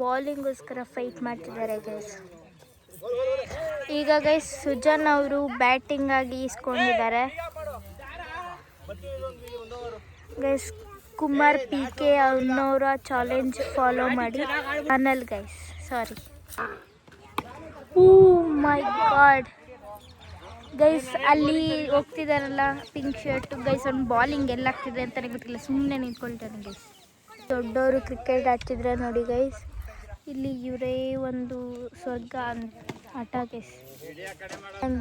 ಬಾಲಿಂಗೋಸ್ಕರ fight ಮಾಡ್ತಿದ್ದಾರೆ guys. ಈಗ guys Sujan ಅವರು ಬ್ಯಾಟಿಂಗ್ ಆಗಿ ಇಸ್ಕೊಂಡಿದ್ದಾರೆ ಗೈಸ್. ಕುಮಾರ್ PK ಅನ್ನೋರ ಚಾಲೆಂಜ್ ಫಾಲೋ ಮಾಡಿ ಅನಲ್ guys, sorry. Oh my god guys, ಅಲ್ಲಿ ಹೋಗ್ತಿದಾರಲ್ಲ ಪಿಂಕ್ ಶರ್ಟ್ ಗೈಸ್, ಅವ್ನು ಬಾಲಿಂಗ್ ಎಲ್ಲ ಆಗ್ತಿದೆ ಅಂತಾನೆ ಗೊತ್ತಿಲ್ಲ, ಸುಮ್ಮನೆ ನಿಂತ್ಕೊಳ್ತಾನೆ ಗೈಸ್. ದೊಡ್ಡವರು ಕ್ರಿಕೆಟ್ ಆಡ್ತಿದ್ರೆ ನೋಡಿ ಗೈಸ್, ಇಲ್ಲಿ ಇವರೇ ಒಂದು ಸ್ವರ್ಗ ಆಟ ಗೈಸ್.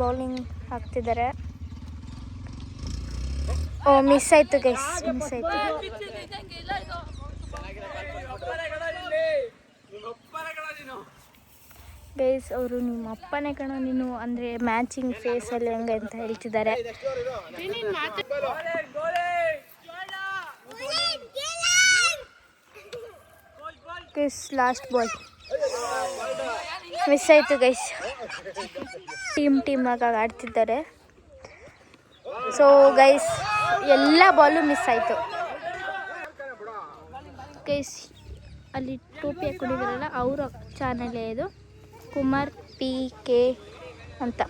ಬೌಲಿಂಗ್ ಹಾಕ್ತಿದ್ದಾರೆ. ಓ ಮಿಸ್ ಆಯ್ತು ಗೈಸ್, ಮಿಸ್ ಆಯ್ತು ಗೈಸ್. ಅವರು ನಿಮ್ಮ ಅಪ್ಪನೇ ಕಣ ನೀನು ಅಂದರೆ ಮ್ಯಾಚಿಂಗ್ ಫೇಸಲ್ಲಿ ಹೆಂಗೆ ಅಂತ ಹೇಳ್ತಿದ್ದಾರೆ ಗೈಸ್. ಲಾಸ್ಟ್ ಬಾಲ್ ಮಿಸ್ ಆಯಿತು ಗೈಸ್. ಟೀಮ್ ಆಗಿ ಆಡ್ತಿದ್ದಾರೆ. ಸೊ ಗೈಸ್ ಎಲ್ಲ ಬಾಲು ಮಿಸ್ ಆಯಿತು ಗೈಸ್. ಅಲ್ಲಿ ಟೋಪಿ ಹಾಕೊಂಡಿದ್ದಾರಲ್ಲ ಅವರ ಚಾನಲೇ ಇದು, ಕುಮಾರ್ PK ಅಂತ.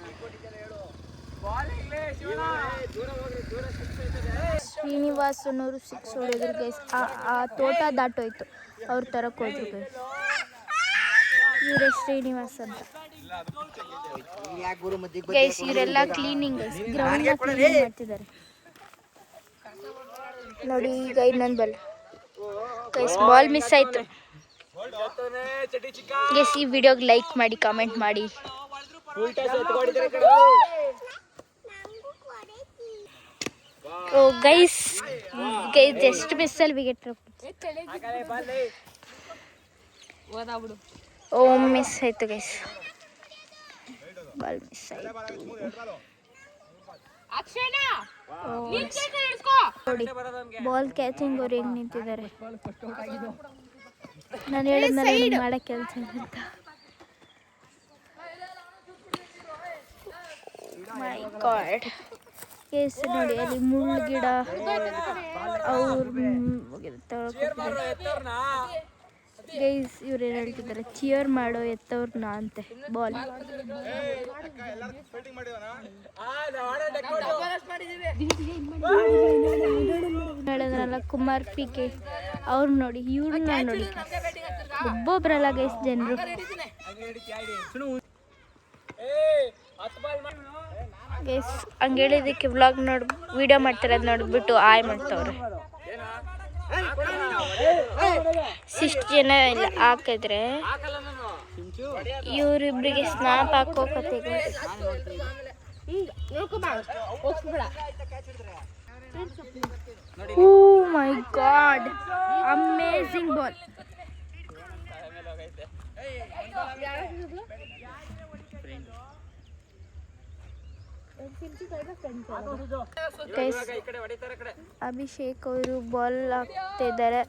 ಶ್ರೀನಿವಾಸ್ ಅನ್ನೋರು 6 ಹೊಡೆದ್ರು ಗೈಸ್. ಆ ತೋಟ ದಾಟೋಯ್ತು, ಅವ್ರು ತರಕ್ಕೆ ಹೋದ್ರು ಗೈಸ್. ಇವರೇ ಶ್ರೀನಿವಾಸ್ ಅಂತ ಗೈಸ್. ಇವರೆಲ್ಲ ಕ್ಲೀನಿಂಗ್ ಗೈಸ್, ಗ್ರೌಂಡ್ನ ಕ್ಲೀನಿಂಗ್ ಮಾಡ್ತಿದ್ದಾರೆ ನೋಡಿ. ಈಗ ಇನ್ನೊಂದು ಬಾಲ್ ಗೈಸ್, ಬಾಲ್ ಮಿಸ್ ಆಯಿತು ಗೈಸ್. ಈ ವಿಡಿಯೋಗೆ ಲೈಕ್ ಮಾಡಿ, ಕಮೆಂಟ್ ಮಾಡಿ. ಓ ಗೈಸ್ ಜಸ್ಟ್ ಮಿಸ್ಸಲ್ಲಿ ವಿಕೆಟ್. ಓ ಮಿಸ್ ಆಯಿತು ಗೈಸ್, ಬಾಲ್ ಮಿಸ್ ಆಯಿತು ನೋಡಿ. ಬಾಲ್ ಕ್ಯಾಚಿಂಗ್ ಅವ್ರು ಹೆಂಗೆ ನಿಂತಿದ್ದಾರೆ. ನಾನು ಹೇಳಿದ್ನಲ್ಲ ಮಾಡೋ ಕೆಲಸ ಅಂತ. ಮೈ ಗಾಡ್ ಕೇಸ್ ನೋಡಿ, ಅಲ್ಲಿ ಮುಳ್ಳು ಗಿಡ ಅವ್ರು ಗೈಸ್. ಇವ್ರು ಏನು ಹೇಳ್ತಿದ್ದಾರೆ, ಚಿಯರ್ ಮಾಡೋ ಎತ್ತವ್ರನ್ನ ಅಂತೆ. ಬಾಲ್ ಹೇಳಿದ್ರಲ್ಲ ಕುಮಾರ್ PK ಅವ್ರು ನೋಡಿ, ಇವ್ರನ್ನ ನೋಡಿ, ಒಬ್ಬೊಬ್ರಲ್ಲ ಗೈಸ್ ಜನರು. ಗೈಸ್ ಹಂಗೆ ಹೇಳಿದ್ದಕ್ಕೆ ವ್ಲಾಗ್ ನೋಡಿ ವಿಡಿಯೋ ಮಾಡ್ತಾರೆ, ಅದು ನೋಡಿಬಿಟ್ಟು ಆಯ್ ಮಾಡ್ತವ್ರೆ. ಇಷ್ಟು ಜನ ಇಲ್ಲ ಹಾಕಿದ್ರೆ ಇವರಿಬ್ಬರಿಗೆ ಸ್ನಾಪ್ ಹಾಕೋಕತ್ತೆ. Oh my god, amazing ball. Abhishek ಅವರು ಬಾಲ್ ಹಾಕ್ತಿದ್ದಾರೆ.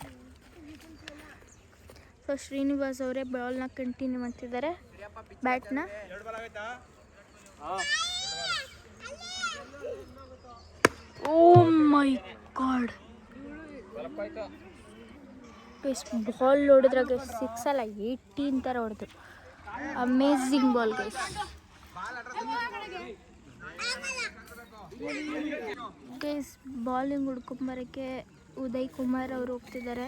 ಸೊ ಶ್ರೀನಿವಾಸ್ ಅವರೇ ಬಾಲ್ನ ಕಂಟಿನ್ಯೂ ಮಾಡ್ತಿದ್ದಾರೆ, ಬ್ಯಾಟ್ನ. Oh my god guys, ball ನೋಡಿದ್ರೆ ಗೈಸ್ 6 ಅಲ್ಲ 18 ಥರ ಹೊಡೆದ್ರು. Amazing ball guys. Guys bowling ಹುಡ್ಕೊಂಬರೋಕ್ಕೆ ಉದಯ್ ಕುಮಾರ್ ಅವರು ಹೋಗ್ತಿದ್ದಾರೆ.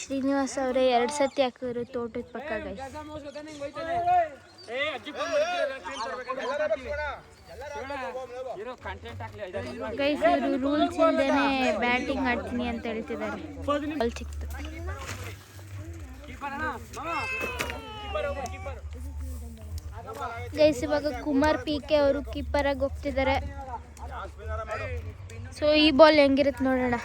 ಶ್ರೀನಿವಾಸ್ ಅವರೇ 2 ಸತಿ ಹಾಕಿದ್ರು ತೋಟದ ಪಕ್ಕ ಗೈಸ್. ಗೈಸ್ ಇವರು ರೂಲ್ಸ್ ಇಲ್ಲದೇನೆ ಬ್ಯಾಟಿಂಗ್ ಆಡ್ತೀನಿ ಅಂತ ಹೇಳ್ತಿದ್ದಾರೆ. ಬಾಲ್ ಸಿಕ್ತು ಗೈಸ್. ಇವಾಗ ಕುಮಾರ್ PK ಅವರು ಕೀಪರ್ ಆಗಿ ಹೋಗ್ತಿದ್ದಾರೆ. ಸೊ ಈ ಬಾಲ್ ಹೆಂಗಿರುತ್ತೆ ನೋಡೋಣ.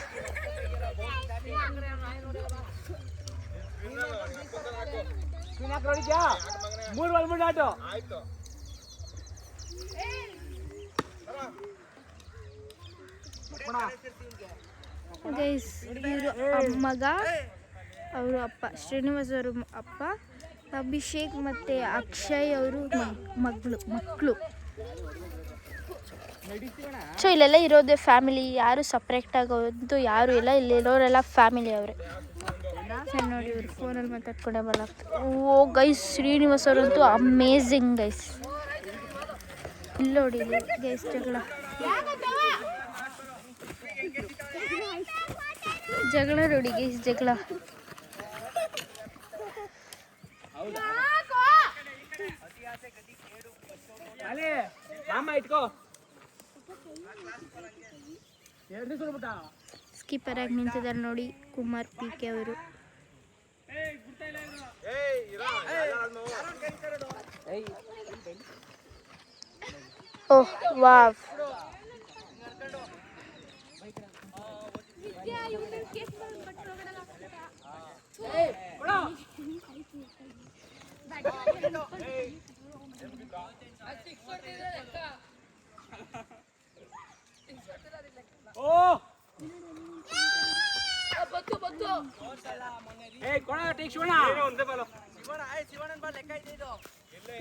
ಗೈಸ್ ಇವರು ಮಗ, ಅವರು ಅಪ್ಪ, ಶ್ರೀನಿವಾಸ್ ಅವರು ಅಪ್ಪ, ಅಭಿಷೇಕ್ ಮತ್ತು ಅಕ್ಷಯ್ ಅವರು ಮಕ್ಕಳು. ಸೊ ಇಲ್ಲೆಲ್ಲ ಇರೋದೇ ಫ್ಯಾಮಿಲಿ, ಯಾರು ಸಪ್ರೇಟಾಗಿ ಯಾರು ಇಲ್ಲ, ಇಲ್ಲಿರೋರೆಲ್ಲ ಫ್ಯಾಮಿಲಿ ಅವರೇ. ಲೊಕೇಶನ್ ನೋಡಿ, ಇವ್ರು ಫೋನಲ್ಲಿ ಮಾತಾಡ್ಕೊಂಡೆ ಬರಲಾಗ್ತದೆ. ಓ ಗೈಸ್, ಶ್ರೀನಿವಾಸ್ ಅವರಂತೂ ಅಮೇಝಿಂಗ್ ಗೈಸ್. ಇಲ್ಲಿ ನೋಡಿ ಗೈಸ್, ಜಗಳ ನೋಡಿ ಗೈಸ್, ಜಗಳ. ಸ್ಕಿಪ್ಪರ್ ಆಗಿ ನಿಂತಿದ್ದಾರೆ ನೋಡಿ ಕುಮಾರ್ PK ಅವರು. ಓಹ್ ವಾವ್,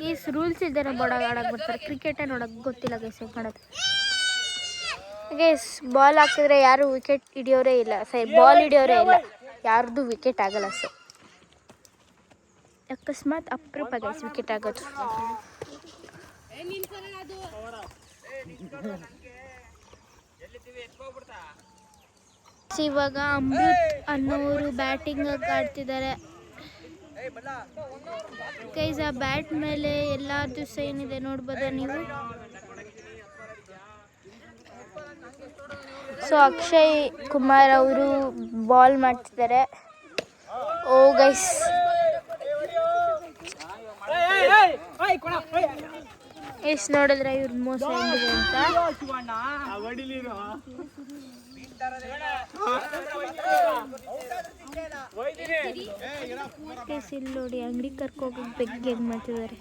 ಈಸ್ ರೂಲ್ಸ್ ಇದ್ದಾರೆ, ಬೋರ್ಡಾಗ ಆಡಕ್ಕೆ ಬರ್ತಾರೆ. ಕ್ರಿಕೆಟೇ ನೋಡಕ್ಕೆ ಗೊತ್ತಿಲ್ಲ ಗೈಸ್ ಹೇಗೆ ಮಾಡೋದು. ಗೈಸ್, ಬಾಲ್ ಹಾಕಿದ್ರೆ ಯಾರು ವಿಕೆಟ್ ಹಿಡಿಯೋರೇ ಇಲ್ಲ, ಬಾಲ್ ಹಿಡಿಯೋರೇ ಇಲ್ಲ, ಯಾರ್ದು ವಿಕೆಟ್ ಆಗಲ್ಲ ಸರ್. ಅಕಸ್ಮಾತ್ ಅಪರೂಪ ಗೈಸ್ ವಿಕೆಟ್ ಆಗೋದು. ಇವಾಗ ಅಮೃತ್ ಅನ್ನೋರು ಬ್ಯಾಟಿಂಗ್ ಆಡ್ತಿದ್ದಾರೆ ಗೈಸ್. ಆ ಬ್ಯಾಟ್ ಮೇಲೆ ಎಲ್ಲಾರ್ದು ಸೈನ್ ಇದೆ, ನೋಡ್ಬೋದಾ ನೀವು. ಸೊ ಅಕ್ಷಯ್ ಕುಮಾರ್ ಅವರು ಬಾಲ್ ಮಾಡ್ತಿದ್ದಾರೆ. ಓ ಗೈಸ್, ಎಷ್ಟು ನೋಡಿದ್ರೆ ಇವ್ರ ಮೋಸ ಹೆಂಗಿದೆ ಅಂತ. ಇಲ್ಲಿ ನೋಡಿ ಅಂಗಡಿ ಕರ್ಕೋಗಿ ಬೆಗ್ಗೆ ಹೆಂಗ್ ಮಾಡ್ತಿದ್ದಾರೆ.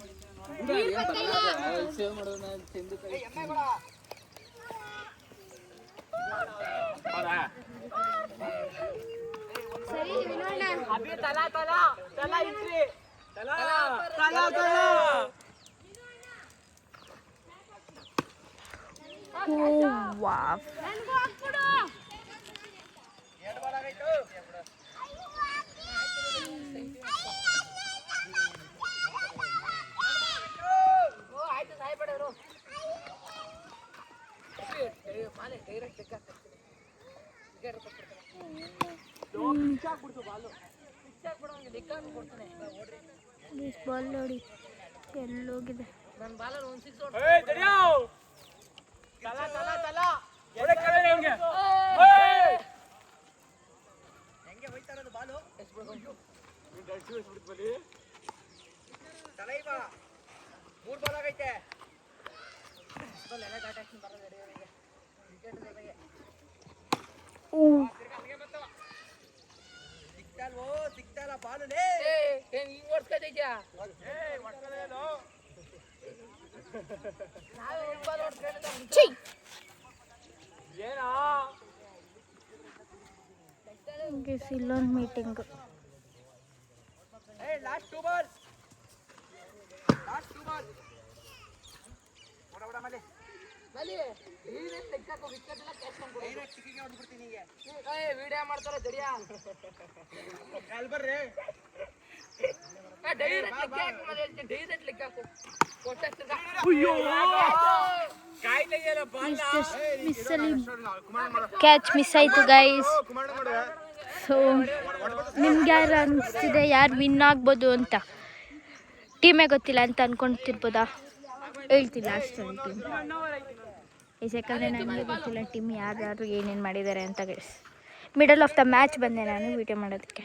ವಾವ್, ಬಾಲ್ ನೋಡಿ ಎಲ್ಲೋಗಿದೆ. ಇಲ್ಲೊಂದು ಮೀಟಿಂಗ್. ಕ್ಯಾಚ್ ಮಿಸ್ ಆಯ್ತು ಗೈಸ್. ಸೊ ನಿಮ್ಗೆ ಯಾರು ಅನಿಸ್ತಿದೆ ಯಾರು ವಿನ್ ಆಗ್ಬೋದು ಅಂತ? ಟೀಮೇ ಗೊತ್ತಿಲ್ಲ ಅಂತ ಅನ್ಕೊಳ್ತಿರ್ಬೋದಾ? ಹೇಳ್ತಿಲ್ಲ ಅಷ್ಟೊಂದು ಟೀಮ್ ಯಾಕಂದರೆ ನನಗೆ ಗೊತ್ತಿಲ್ಲ ಟೀಮ್ ಯಾರು ಏನೇನು ಮಾಡಿದ್ದಾರೆ ಅಂತ guys. Middle of the match ಬಂದೆ ನಾನು ವಿಡಿಯೋ ಮಾಡೋದಕ್ಕೆ.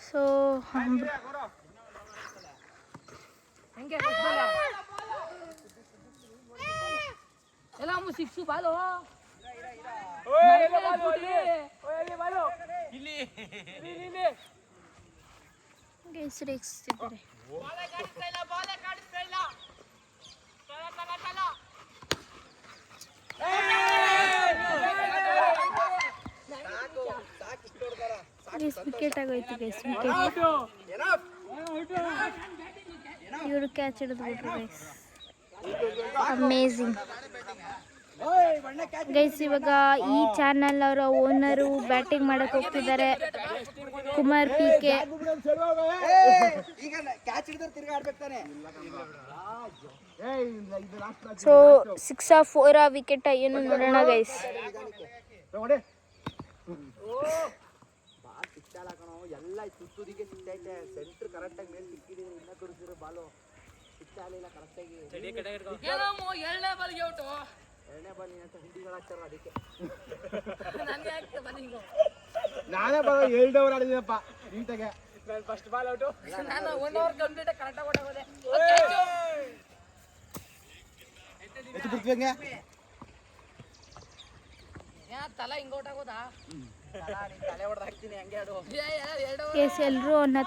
ಸೊ ರೇಗಿಸ್ತಿದ್ದಾರೆ. ವಿಕೆಟ್ ಆಗೋಯ್ತು ಗೈಸ್, ವಿಕೆಟ್. ಇವರು ಕ್ಯಾಚ್ ಹಿಡಿದು ಬಿಟ್ರು ಗೈಸ್. ಅಮೇಝಿಂಗ್. ಗೈಸ್ ಇವಾಗ ಈ ಚಾನಲ್ ಅವರ ಓನರು ಬ್ಯಾಟಿಂಗ್ ಮಾಡಕ್ ಹೋಗ್ತಿದ್ದಾರೆ, Kumar PK. So 6 or 4 wicket ಏನು ನೋಡೋಣ ಗೈಸ್. ಎಲ್ಲ ಸುತ್ತುದಿಗೆ ಸಿಕ್ಕೈತೆ, ಸೆಂಟ್ರ್ ಕರೆಕ್ಟಾಗಿ ಮೇಲೆ ಸಿಕ್ಕಿದ್ರೆ ಇನ್ನ ತೋರಿಸಿರೋ ಬಾಲು ಸಿಕ್ಕಾಲಿಲ್ಲ ಕರೆಕ್ಟಾಗಿ. ಎರಡನೇ ಬಾಲ್ ಹಿಂದಿಗಳು ಹಾಕ್ತಾರ, ಅದಕ್ಕೆ ನಾನೇ ಬರೋ 2 ಓವರ್ ಆಡಿದೀನಪ್ಪ ನೀಟಾಗೆ. First ball out, 1 over complete ಕರೆಕ್ಟಾಗಿ ಹೊಡೋದೆ. ಎಷ್ಟು ಬಿಡ್ತೀವಿ ತಲೆ ಹಿಂಗ ಔಟ್ ಆಗೋದಾ? ತಲೆ ಹೊಡೆದು ಹಾಕ್ತೀನಿ ಹಂಗೆ ಅದು. ಗೈಸ್ ಎಲ್ಲರೂ ಅವನ್ನ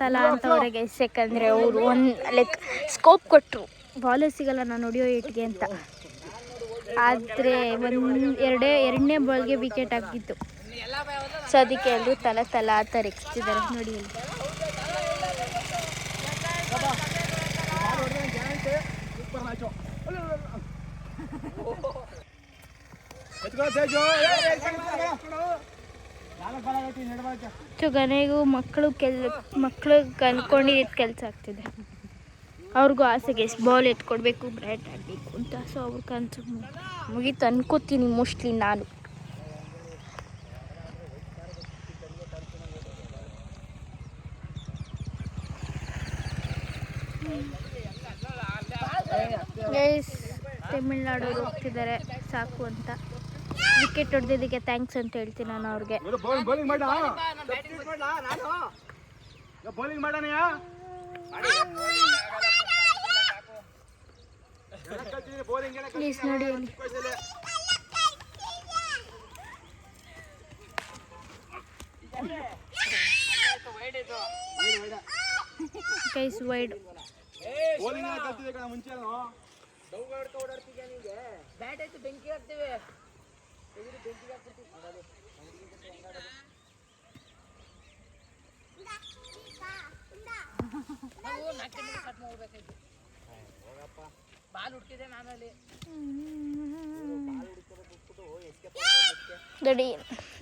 ತಲ ಅಂತವ್ರೆ ಗೈಸ್, ಯಾಕಂದರೆ ಅವರು ಲೈಕ್ ಸ್ಕೋಪ್ ಕೊಟ್ಟರು, ಬಾಲೇ ಸಿಗಲ್ಲ ನಾನು ಹೊಡಿಯೋ ಏಟ್ಗೆ ಅಂತ. ಆದರೆ ಎರಡನೇ ಬಾಲ್ಗೆ ವಿಕೆಟ್ ಆಗಿತ್ತು. ಸೊ ಅದಕ್ಕೆ ಎಲ್ಲರೂ ತಲ ಆ ಥರ ಎಕ್ಸ್ತಿದ್ದಾರೆ ನೋಡಿ ಇಲ್ಲಿ. ಸೊ ಗನೆಗೂ ಮಕ್ಕಳು ಕನ್ಕೊಂಡಿದ್ದು ಕೆಲಸ ಆಗ್ತಿದೆ. ಅವ್ರಿಗೂ ಆಸೆಗೆ ಬಾಲ್ ಎತ್ಕೊಡ್ಬೇಕು, ಬ್ಯಾಟ್ ಆಡಬೇಕು ಅಂತ. ಸೊ ಅವ್ರ ಕನಸು ಮುಗೀತು ಅನ್ಕೋತೀನಿ ಮೋಸ್ಟ್ಲಿ ನಾನು. ಗೈಸ್ ತಮಿಳ್ನಾಡವ್ರು ಹೋಗ್ತಿದ್ದಾರೆ ಸಾಕು ಅಂತ. ವಿಕೆಟ್ ಹೊಡೆದಿದ್ದಕ್ಕೆ ಥ್ಯಾಂಕ್ಸ್ ಅಂತ ಹೇಳ್ತೀನಿ ನಾನು ಅವ್ರಿಗೆ. ಪ್ಲೀಸ್ ನೋಡಿ ಅಲ್ಲಿ ಗೈಸ್ ವೈಡ್. ಬ್ಯಾಟ್ ಆಯ್ತು ಬೆಂಕಿ ಹಾಕ್ತೇವೆ. ಬಾಲ್ ಹುಡ್ಕಿದೆ ನಾನಲ್ಲಿ ದಡಿ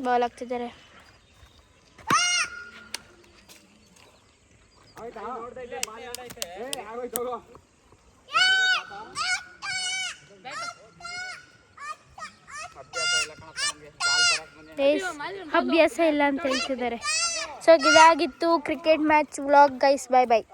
ಬಾಲ್ ಹಾಕ್ತಿದ್ದಾರೆ. ಅಭ್ಯಾಸ ಇಲ್ಲ ಅಂತ ಹೇಳ್ತಿದ್ದಾರೆ. ಸೊ ಇದಾಗಿತ್ತು ಕ್ರಿಕೆಟ್ ಮ್ಯಾಚ್ ವ್ಲಾಗ್ ಗೈಸ್. ಬಾಯ್ ಬಾಯ್.